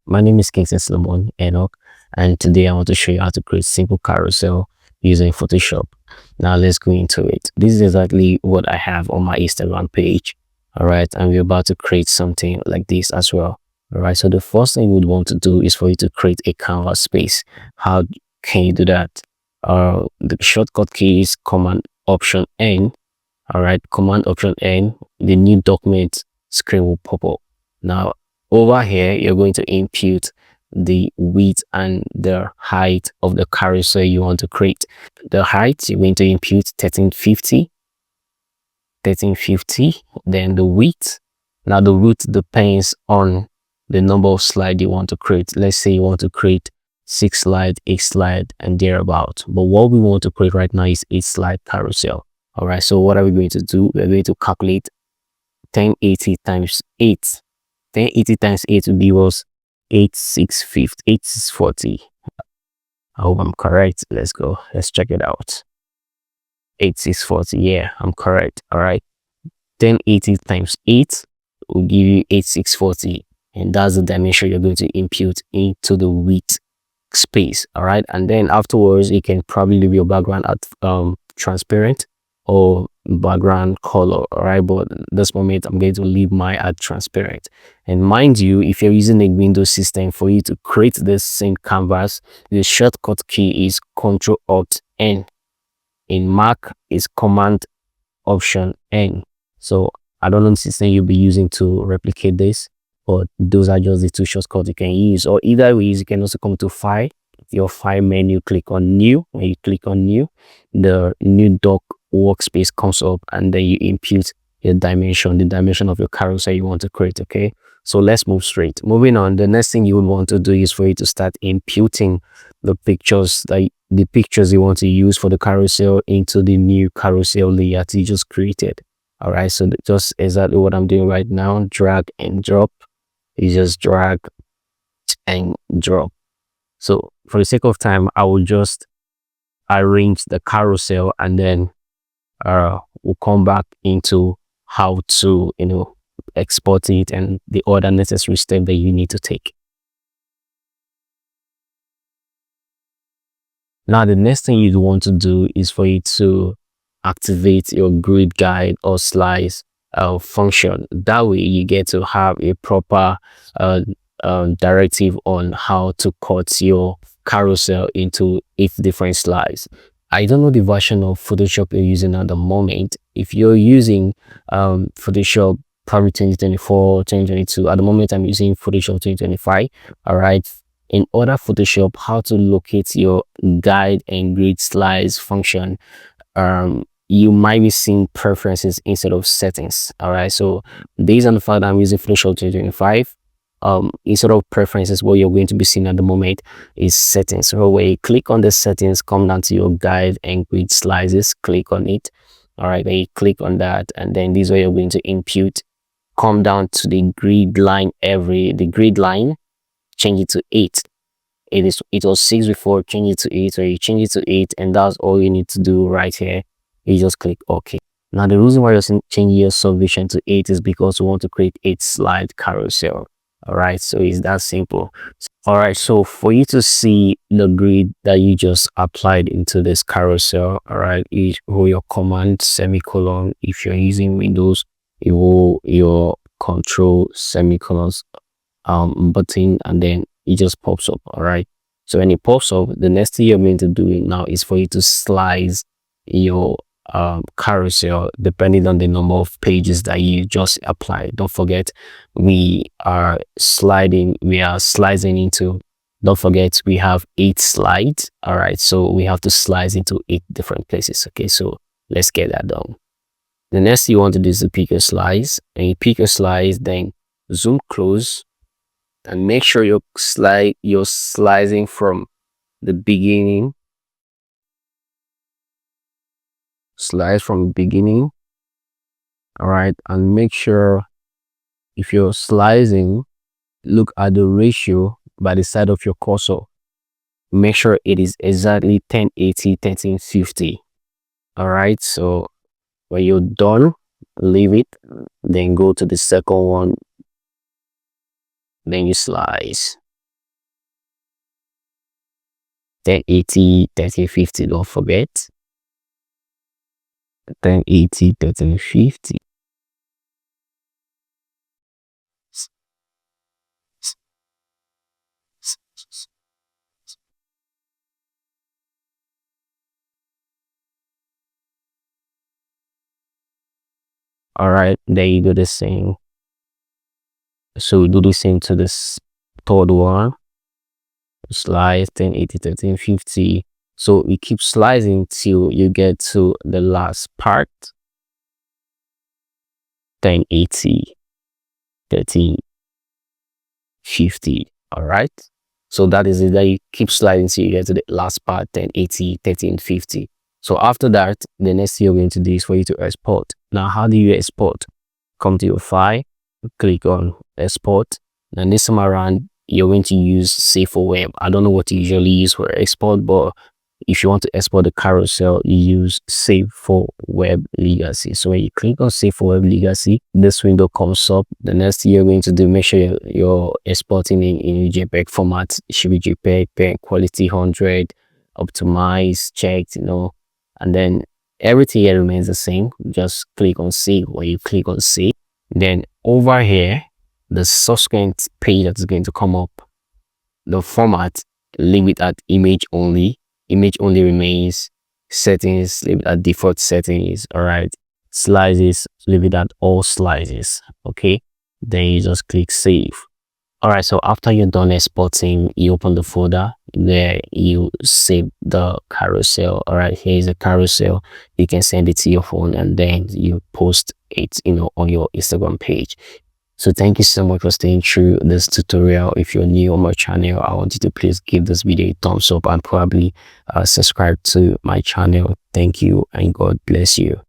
My name is King Solomon Enoch, and today I want to show you how to create simple carousel using Photoshop. Now let's go into it. This is exactly what I have on my Instagram page. All right, and we're about to create something like this as well. All right, so the first thing you would want to do is for you to create a canvas space. How can you do that? The shortcut key is Command Option N. All right, Command Option N. The new document screen will pop up. Now over here, you're going to input the width and the height of the carousel you want to create. The height, you're going to input 1350. Then the width. Now the width depends on the number of slides you want to create. Let's say you want to create 6 slides, 8 slides, and thereabout. But what we want to create right now is 8 slide carousel. All right, so what are we going to do? We're going to calculate 1080 times 8. 1080 times 8 will give us 8640. I hope I'm correct. Let's go. Let's check it out. 8640. Yeah, I'm correct. All right. 1080 times 8 will give you 8640. And that's the dimension you're going to input into the width space. All right. And then afterwards, you can probably leave your background at transparent or background color. All right, but this moment I'm going to leave my at transparent. And mind you, if you're using a Windows system, for you to create this same canvas, the shortcut key is Control Alt N. In Mac is Command Option N. So I don't know the system you'll be using to replicate this, but those are just the two shortcuts you can use. Or either way, you can also come to File, your File menu, click on New. When you click on New, the new doc workspace comes up, and then you input your dimension, the dimension of your carousel you want to create. Okay, so let's move straight. Moving on, the next thing you would want to do is for you to start inputting the pictures you want to use for the carousel into the new carousel layout you just created. All right, so just exactly what I'm doing right now. Drag and drop. You just drag and drop. So for the sake of time, I will just arrange the carousel, and then we'll come back into how to export it and the other necessary step that you need to take. Now the next thing you'd want to do is for you to activate your grid guide or slice function. That way you get to have a proper directive on how to cut your carousel into 8 different slides. I don't know the version of Photoshop you're using at the moment. If you're using Photoshop probably 2024, 2022, at the moment I'm using Photoshop 2025. All right. In other Photoshop, how to locate your guide and grid slides function, you might be seeing preferences instead of settings. All right. So based on the fact that I'm using Photoshop 2025, instead of preferences, what you're going to be seeing at the moment is settings. So when you click on the settings, come down to your guide and grid slices, click on it. All right, then you click on that, and then this is where you're going to input. Come down to the grid line, the grid line, change it to 8. It was 6 before, change it to 8, or you change it to 8, and that's all you need to do right here. You just click OK. Now the reason why you're changing your subdivision to 8 is because we want to create 8 slide carousel. All right, so it's that simple. All right, so for you to see the grid that you just applied into this carousel, all right, you hold your command semicolon. If you're using Windows, you hold your control semicolons button, and then it just pops up. All right, so when it pops up, the next thing you're going to do now is for you to slice your carousel depending on the number of pages that you just applied. Don't forget, we are slicing into, don't forget, we have 8 slides. All right, so we have to slice into 8 different places. Okay, so let's get that done. The next thing you want to do is to pick a slice, and you pick a slice, then zoom close and make sure you're slicing from the beginning. Slice from the beginning. All right, and make sure if you're slicing, look at the ratio by the side of your cursor. Make sure it is exactly 1080 1350. All right, so when you're done, leave it, then go to the second one, then you slice. 1080, 1350, don't forget. 1080, 1350. All right, there you do the same. So do the same to this third one. Slice 1080, 1350. So you keep slicing till you get to the last part. 1080, 1350. All right. So that is it. That you keep sliding till you get to the last part, 1080, 1350. So after that, the next thing you're going to do is for you to export. Now, how do you export? Come to your file, click on export. Now this time around, you're going to use save for web. I don't know what you usually use for export, but if you want to export the carousel, you use save for web legacy. So when you click on save for web legacy, this window comes up. The next thing you're going to do, make sure you're exporting in JPEG format. It should be JPEG, pen quality 100, optimize, checked, and then everything here remains the same. Just click on save. When you click on save, then over here, the subsequent page that is going to come up, the format, leave it at image only. Image only remains. Settings, leave it at default settings. All right. Slices, leave it at all slices. Okay. Then you just click save. All right. So after you're done exporting, you open the folder. There you save the carousel. All right. Here's a carousel. You can send it to your phone and then you post it, on your Instagram page. So thank you so much for staying through this tutorial. If you're new on my channel, I want you to please give this video a thumbs up and probably subscribe to my channel. Thank you and God bless you.